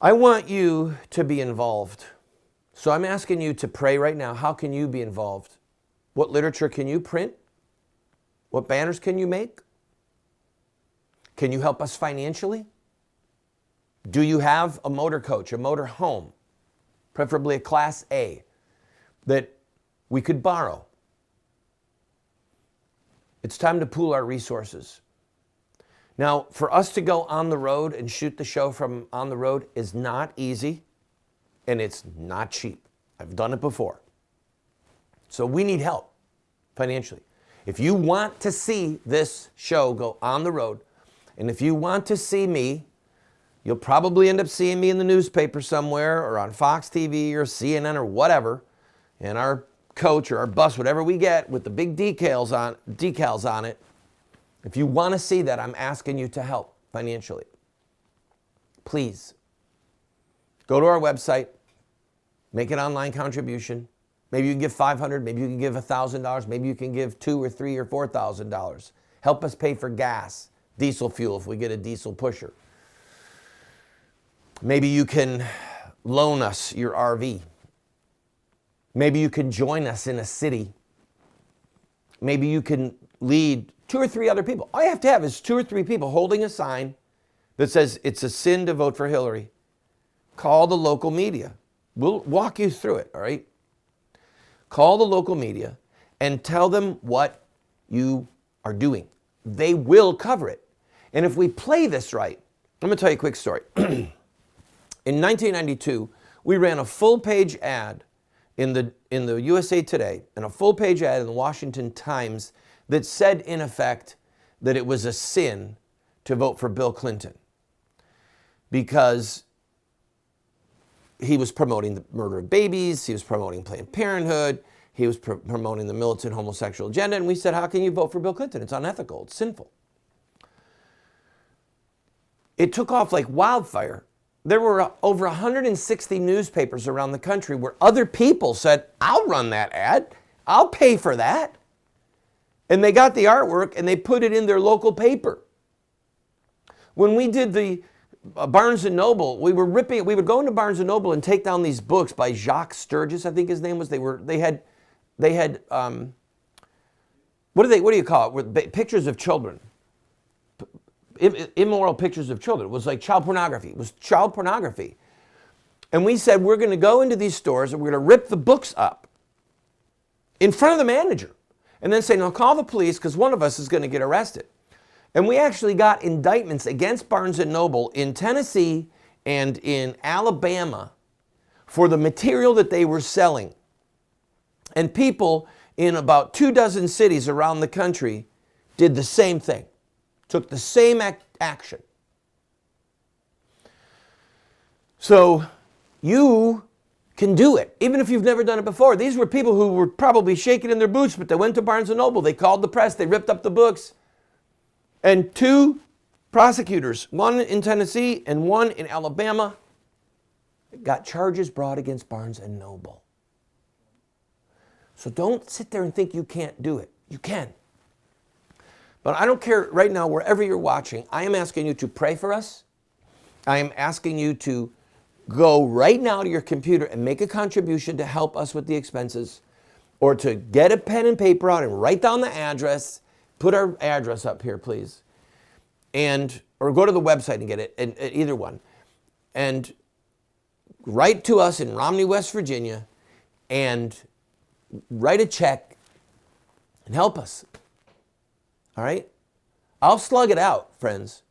I want you to be involved. So I'm asking you to pray right now. How can you be involved? What literature can you print? What banners can you make? Can you help us financially? Do you have a motor coach, a motor home, preferably a Class A, that we could borrow? It's time to pool our resources. Now, for us to go on the road and shoot the show from on the road is not easy, and it's not cheap. I've done it before. So we need help financially. If you want to see this show go on the road, and if you want to see me, you'll probably end up seeing me in the newspaper somewhere or on Fox TV or CNN or whatever, and our coach or our bus, whatever we get with the big decals on it. If you want to see that, I'm asking you to help financially. Please go to our website, make an online contribution. Maybe you can give $500, maybe you can give $1,000, maybe you can give $2,000 or $3,000 or $4,000. Help us pay for gas, diesel fuel if we get a diesel pusher. Maybe you can loan us your RV. Maybe you can join us in a city. Maybe you can lead 2 or 3 other people. All you have to have is 2 or 3 people holding a sign that says it's a sin to vote for Hillary. Call the local media. We'll walk you through it, all right? Call the local media and tell them what you are doing. They will cover it. And if we play this right, I'm going to tell you a quick story. In 1992, we ran a full-page ad in the USA Today and a full-page ad in the Washington Times that said, in effect, that it was a sin to vote for Bill Clinton because he was promoting the murder of babies, he was promoting Planned Parenthood, he was promoting the militant homosexual agenda, and we said, how can you vote for Bill Clinton? It's unethical, it's sinful. It took off like wildfire. There were over 160 newspapers around the country where other people said, I'll run that ad, I'll pay for that. And they got the artwork and they put it in their local paper. When we did the Barnes & Noble, we would go into Barnes & Noble and take down these books by Jacques Sturgis, I think his name was. They had what do you call it? Pictures of children. Immoral pictures of children. It was like child pornography. It was child pornography. And we said, we're going to go into these stores and we're going to rip the books up in front of the manager and then say, now call the police because one of us is going to get arrested. And we actually got indictments against Barnes & Noble in Tennessee and in Alabama for the material that they were selling. And people in about 24 cities around the country did the same thing, took the same action. So you can do it, even if you've never done it before. These were people who were probably shaking in their boots, but they went to Barnes & Noble, they called the press, they ripped up the books. And 2 prosecutors, one in Tennessee and one in Alabama, got charges brought against Barnes & Noble. So don't sit there and think you can't do it. You can. But I don't care right now, wherever you're watching, I am asking you to pray for us. I am asking you to go right now to your computer and make a contribution to help us with the expenses, or to get a pen and paper out and write down the address. Put our address up here, please. Or go to the website and get it, and either one. And write to us in Romney, West Virginia, and write a check and help us. All right? I'll slug it out, friends.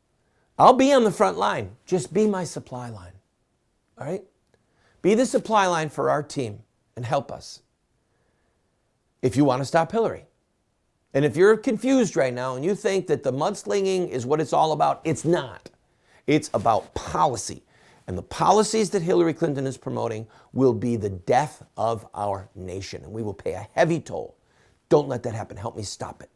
I'll be on the front line. Just be my supply line. All right? Be the supply line for our team and help us if you want to stop Hillary. And if you're confused right now and you think that the mudslinging is what it's all about, it's not. It's about policy. And the policies that Hillary Clinton is promoting will be the death of our nation. And we will pay a heavy toll. Don't let that happen. Help me stop it.